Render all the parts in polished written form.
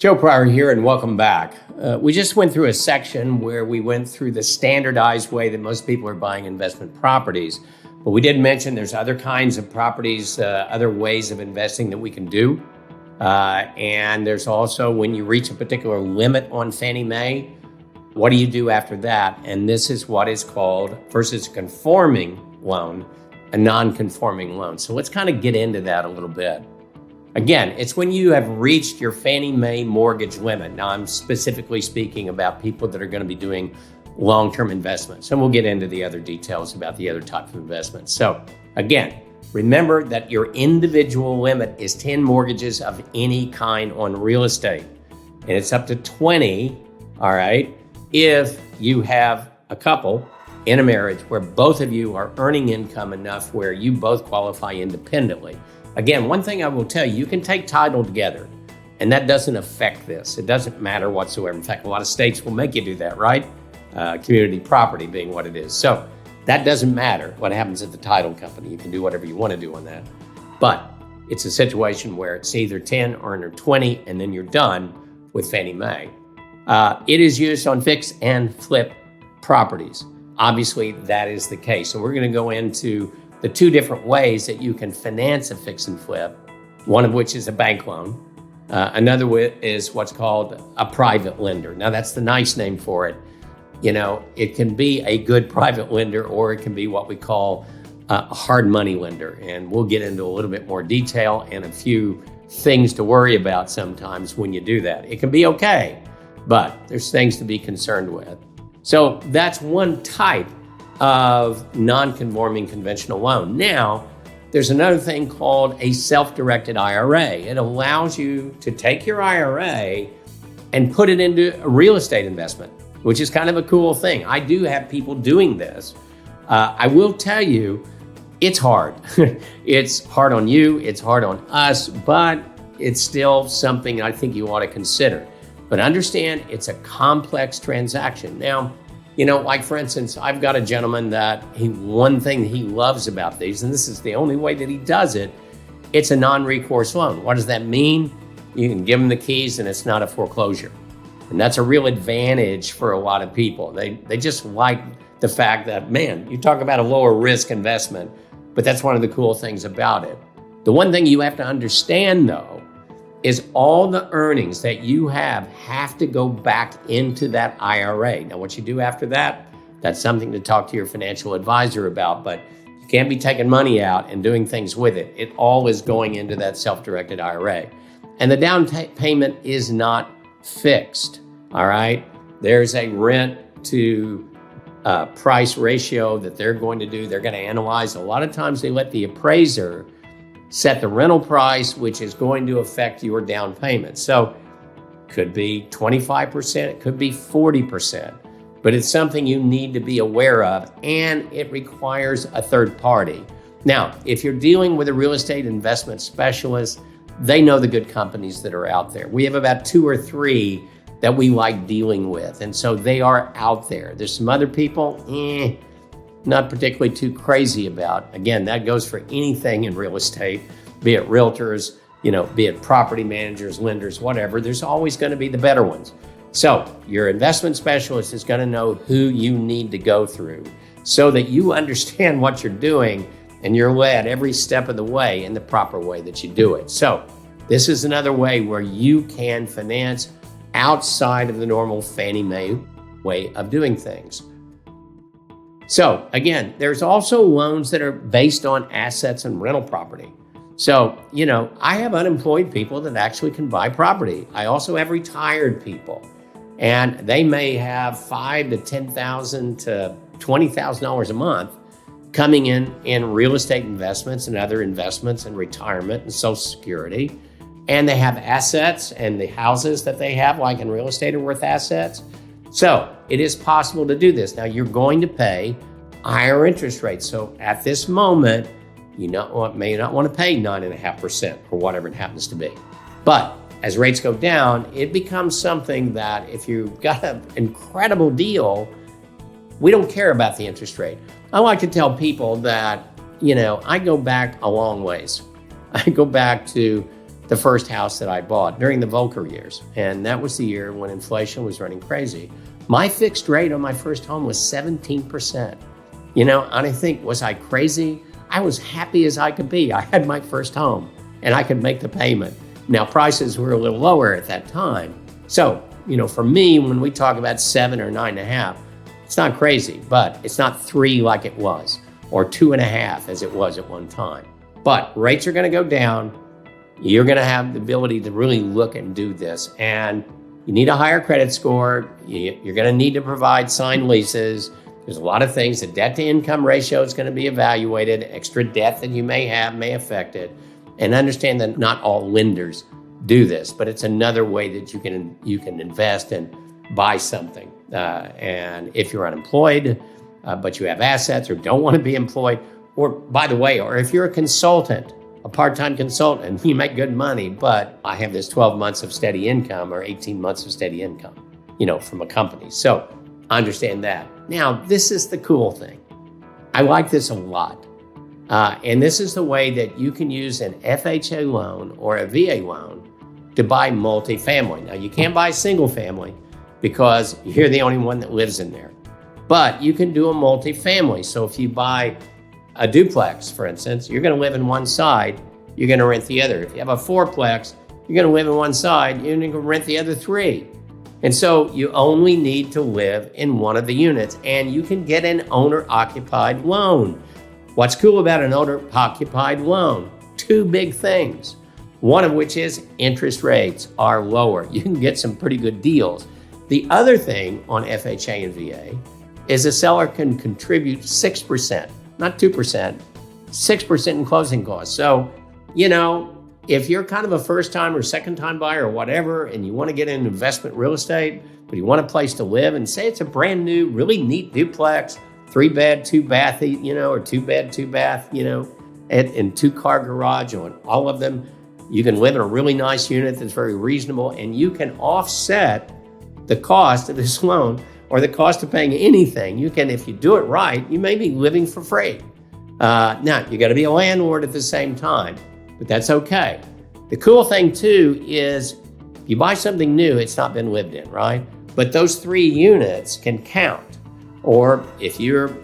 Joe Pryor here, and welcome back. We just went through a section where we went through the standardized way that most people are buying investment properties. But we did mention there's other kinds of properties, other ways of investing that we can do. And there's also when you reach a particular limit on Fannie Mae, what do you do after that? And this is what is called, versus a conforming loan, a non-conforming loan. So let's kind of get into that a little bit. Again, it's when you have reached your Fannie Mae mortgage limit. Now, I'm specifically speaking about people that are going to be doing long-term investments, and we'll get into the other details about the other type of investments. So again, remember that your individual limit is 10 mortgages of any kind on real estate, and it's up to 20, all right, if you have a couple in a marriage where both of you are earning income enough where you both qualify independentally. Again, one thing I will tell you, you can take title together, and that doesn't affect this. It doesn't matter whatsoever. In fact, a lot of states will make you do that, right? Community property being what it is. So that doesn't matter what happens at the title company. You can do whatever you want to do on that. But it's a situation where it's either 10 or under 20, and then you're done with Fannie Mae. It is used on fix and flip properties. Obviously, that is the case. So we're going to go into the two different ways that you can finance a fix and flip, one of which is a bank loan. Another is what's called a private lender. Now, that's the nice name for it. You know, it can be a good private lender, or it can be what we call a hard money lender. And we'll get into a little bit more detail and a few things to worry about sometimes when you do that. It can be okay, but there's things to be concerned with. So that's one type of non-conforming conventional loan. Now, there's another thing called a self-directed IRA. It allows you to take your IRA and put it into a real estate investment, which is kind of a cool thing. I do have people doing this. I will tell you, it's hard. It's hard on you, it's hard on us, but it's still something I think you ought to consider. But understand, it's a complex transaction. Now, you know, like for instance, I've got a gentleman that one thing he loves about these, and this is the only way that he does it, it's a non-recourse loan. What does that mean? You can give him the keys and it's not a foreclosure. And that's a real advantage for a lot of people. They just like the fact that, man, you talk about a lower risk investment, but that's one of the cool things about it. The one thing you have to understand though, is all the earnings that you have to go back into that IRA. Now, what you do after that, that's something to talk to your financial advisor about, but you can't be taking money out and doing things with it. It all is going into that self-directed IRA. And the down payment is not fixed, all right? There's a rent to price ratio that they're going to do. They're going to analyze. A lot of times they let the appraiser set the rental price, which is going to affect your down payment. So it could be 25%, it could be 40%, but it's something you need to be aware of, and it requires a third party. Now, if you're dealing with a real estate investment specialist, they know the good companies that are out there. We have about 2 or 3 that we like dealing with, and so they are out there. There's some other people, not particularly too crazy about. Again, that goes for anything in real estate, be it realtors, be it property managers, lenders, whatever. There's always going to be the better ones. So your investment specialist is going to know who you need to go through so that you understand what you're doing and you're led every step of the way in the proper way that you do it. So this is another way where you can finance outside of the normal Fannie Mae way of doing things. So again, there's also loans that are based on assets and rental property. So, I have unemployed people that actually can buy property. I also have retired people, and they may have $5,000 to $10,000 to $20,000 a month coming in real estate investments and other investments and retirement and Social Security. And they have assets, and the houses that they have, like in real estate, are worth assets. So it is possible to do this. Now, you're going to pay higher interest rates. So at this moment, you may not want to pay 9.5% or whatever it happens to be. But as rates go down, it becomes something that if you've got an incredible deal, we don't care about the interest rate. I like to tell people that, I go back a long ways. I go back to the first house that I bought during the Volcker years. And that was the year when inflation was running crazy. My fixed rate on my first home was 17%. And I think, was I crazy? I was happy as I could be. I had my first home and I could make the payment. Now, prices were a little lower at that time. So, for me, when we talk about 7 or 9.5, it's not crazy, but it's not 3 like it was, or 2.5 as it was at one time. But rates are going to go down. You're going to have the ability to really look and do this. And you need a higher credit score. You're going to need to provide signed leases. There's a lot of things. The debt to income ratio is going to be evaluated. Extra debt that you may have may affect it. And understand that not all lenders do this, but it's another way that you can invest and buy something. And if you're unemployed, but you have assets or don't want to be employed, or by the way, or if you're a consultant, a part-time consultant, you make good money, but I have this 12 months of steady income or 18 months of steady income, from a company. So understand that. Now, this is the cool thing. I like this a lot. And this is the way that you can use an FHA loan or a VA loan to buy multifamily. Now, you can't buy single family because you're the only one that lives in there. But you can do a multifamily. So if you buy a duplex, for instance, you're going to live in one side, you're going to rent the other. If you have a fourplex, you're going to live in one side, you're going to rent the other 3. And so you only need to live in one of the units, and you can get an owner-occupied loan. What's cool about an owner-occupied loan? 2 big things. One of which is interest rates are lower. You can get some pretty good deals. The other thing on FHA and VA is a seller can contribute 6%, not 2%, 6% in closing costs. So, if you're kind of a first-time or second-time buyer or whatever, and you want to get into investment real estate, but you want a place to live, and say it's a brand new, really neat duplex, 3-bed, 2-bath, or 2-bed, 2-bath, and 2-car garage on all of them. You can live in a really nice unit that's very reasonable, and you can offset the cost of this loan or the cost of paying anything. You can, if you do it right, you may be living for free. Now, you got to be a landlord at the same time, but that's okay. The cool thing too is if you buy something new, it's not been lived in, right? But those 3 units can count. Or if you're,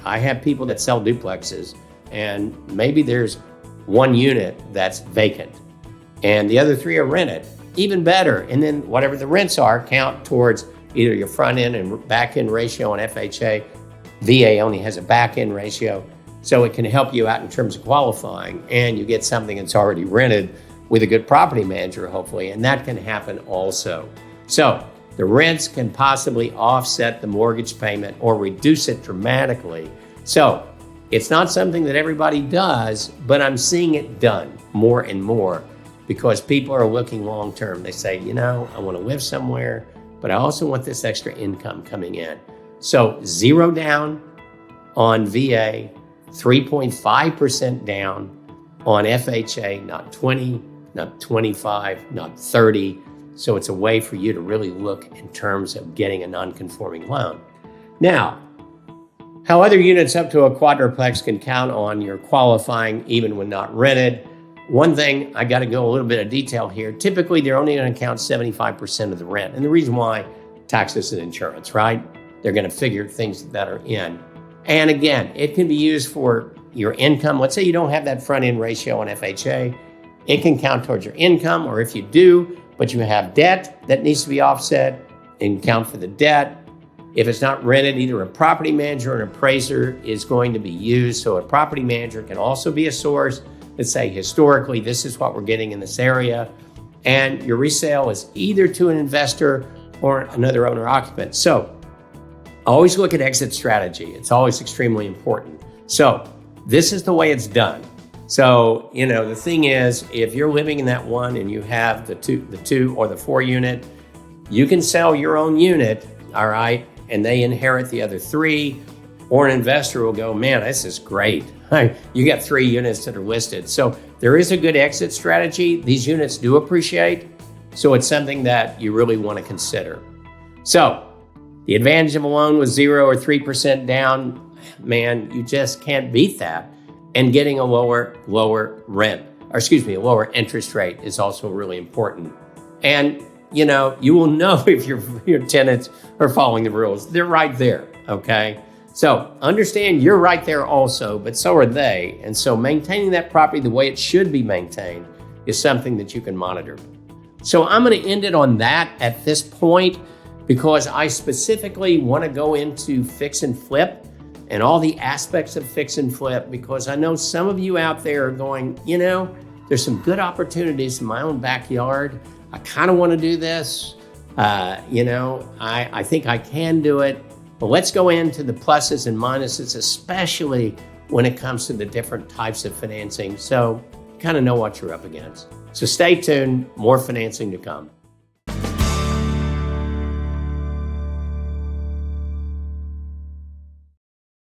I have people that sell duplexes, and maybe there's 1 unit that's vacant and the other 3 are rented. Even better. And then whatever the rents are count towards either your front end and back end ratio on FHA. VA only has a back end ratio. So it can help you out in terms of qualifying, and you get something that's already rented with a good property manager, hopefully, and that can happen also. So the rents can possibly offset the mortgage payment or reduce it dramatically. So it's not something that everybody does, but I'm seeing it done more and more because people are looking long-term. They say, I want to live somewhere, but I also want this extra income coming in. So 0 down on VA, 3.5% down on FHA, not 20, not 25, not 30. So it's a way for you to really look in terms of getting a non-conforming loan. Now, how other units up to a quadruplex can count on your qualifying even when not rented. One thing, I got to go a little bit of detail here. Typically, they're only going to count 75% of the rent. And the reason why, taxes and insurance, right? They're going to figure things that are in. And again, it can be used for your income. Let's say you don't have that front end ratio on FHA. It can count towards your income, or if you do, but you have debt that needs to be offset, and count for the debt. If it's not rented, either a property manager or an appraiser is going to be used. So a property manager can also be a source. Let's say historically, this is what we're getting in this area. And your resale is either to an investor or another owner occupant. So always look at exit strategy. It's always extremely important. So this is the way it's done. So, the thing is, if you're living in that one and you have the two or the 4 unit, you can sell your own unit, all right, and they inherit the other 3, or an investor will go, man, this is great. You got 3 units that are listed. So there is a good exit strategy. These units do appreciate. So it's something that you really want to consider. So the advantage of a loan with 0 or 3% down, man, you just can't beat that. And getting a lower rent. a lower interest rate is also really important. And, you will know if your tenants are following the rules. They're right there, okay? So understand you're right there also, but so are they. And so maintaining that property the way it should be maintained is something that you can monitor. So I'm going to end it on that at this point because I specifically want to go into fix and flip and all the aspects of fix and flip, because I know some of you out there are going, there's some good opportunities in my own backyard. I kind of want to do this. I think I can do it. But let's go into the pluses and minuses, especially when it comes to the different types of financing. So you kind of know what you're up against. So stay tuned, more financing to come.